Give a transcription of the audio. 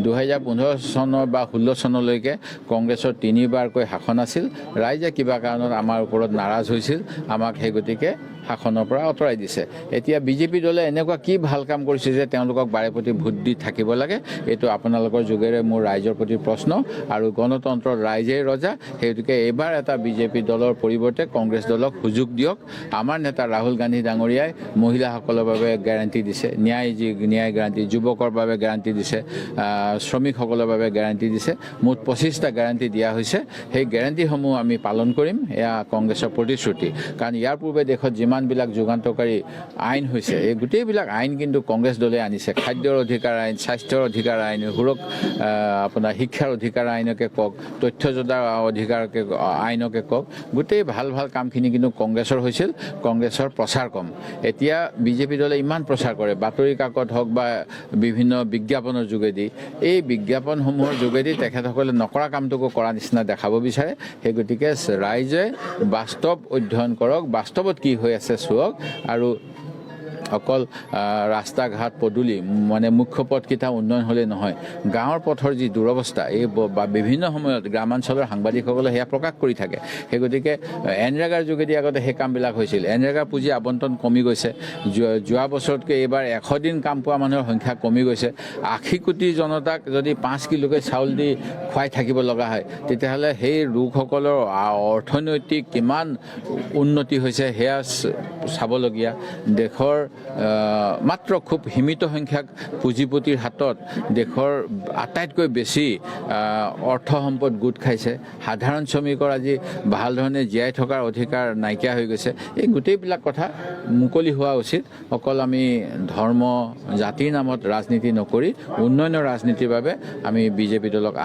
2015 চনৰ বা 16 চনলৈকে কংগ্ৰেছৰ 3বাৰকৈ শাসন আছিল ৰাইজে কিবা কাৰণত আমাৰ ওপৰত নাৰাজ হৈছিল আমাক সেই গতিকে শাসনৰ পৰা আঁতৰাই দিছে এতিয়া বিজেপি দলে এনেকুৱা কি ভাল কাম কৰিছে যে তেওঁলোকক বাৰে প্ৰতি ভোট দি থাকিব লাগে এইটো আপোনালোকৰ যোগেৰে মোৰ ৰাইজৰ প্ৰতি প্ৰশ্ন আৰু গণতন্ত্ৰৰ ৰাইজেই ৰজা হেতুকে এবাৰ এটা বিজেপি দলৰ পৰিৱৰ্তে কংগ্ৰেছ দলক সুযোগ দিয়ক আমাৰ নেতা ৰাহুল গান্ধী ডাঙৰীয়াই মহিলাসকলৰ বাবে গ্যাৰান্টি দিছে ন্যায় গ্যাৰান্টি যুৱকৰ বাবে গ্যাৰান্টি দিছে শ্ৰমিকসকলৰ বাবে গ্যাৰান্টি দিছে মুঠ 25টা গ্যাৰান্টি দিয়া হৈছে সেই গ্যাৰান্টিসমূহ আমি পালন কৰিম এয়া কংগ্ৰেছৰ প্ৰতিশ্ৰুতি কাৰণ ইয়াৰ পূৰ্বে দেশত যিমানবিলাক যুগান্তকাৰী আইন হৈছে এই গোটেইবিলাক আইন কিন্তু কংগ্ৰেছ দলে আনিছে খাদ্যৰ অধিকাৰ আইন স্বাস্থ্যৰ অধিকাৰ আইন আপোনাৰ শিক্ষাৰ অধিকাৰ আইনকে কওক তথ্যজোঁটাৰ অধিকাৰকে আইনকে কওক গোটেই ভাল ভাল কামখিনি কিন্তু কংগ্ৰেছৰ হৈছিল কংগ্ৰেছৰ প্ৰচাৰ কম এতিয়া বিজেপি দলে ইমান প্ৰচাৰ কৰে বাতৰি কাকত হওক বা বিভিন্ন বিজ্ঞাপনৰ যোগেদি এই বিজ্ঞাপনসমূহৰ যোগেদি তেখেতসকলে নকৰা কামটোকো কৰা নিচিনা দেখাব বিচাৰে সেই গতিকে ৰাইজে বাস্তৱ অধ্যয়ন কৰক বাস্তৱত কি হৈ আছে চাওক আৰু অকল ৰাস্তা ঘাট পদূলি মানে মুখ্য পথকেইটা উন্নয়ন হ'লে নহয় গাঁৱৰ পথৰ যি দুৰৱস্থা এই বিভিন্ন সময়ত গ্ৰামাঞ্চলৰ সাংবাদিকসকলে সেয়া প্ৰকাশ কৰি থাকে সেই গতিকে এনৰেগাৰ যোগেদি আগতে সেই কামবিলাক হৈছিল এনৰেগাৰ পুঁজি আবণ্টন কমি গৈছে যোৱা বছৰতকৈ এইবাৰ 100 দিন কাম পোৱা মানুহৰ সংখ্যা কমি গৈছে 80 কোটি জনতাক যদি 5 কিলোকৈ চাউল দি খুৱাই থাকিব লগা হয় তেতিয়াহ'লে সেই লোকসকলৰ অৰ্থনৈতিক কিমান উন্নতি হৈছে সেয়া চাবলগীয়া দেশৰ মাত্ৰ খুব সীমিত সংখ্যক পুঁজিপতিৰ হাতত দেশৰ আটাইতকৈ বেছি অৰ্থ সম্পদ গোট খাইছে সাধাৰণ শ্ৰমিকৰ আজি ভাল ধৰণে জীয়াই থকাৰ অধিকাৰ নাইকিয়া হৈ গৈছে এই গোটেইবিলাক কথা মুকলি হোৱা উচিত অকল আমি ধৰ্ম জাতিৰ নামত ৰাজনীতি নকৰি উন্নয়নৰ ৰাজনীতিৰ বাবে আমি বিজেপি দলক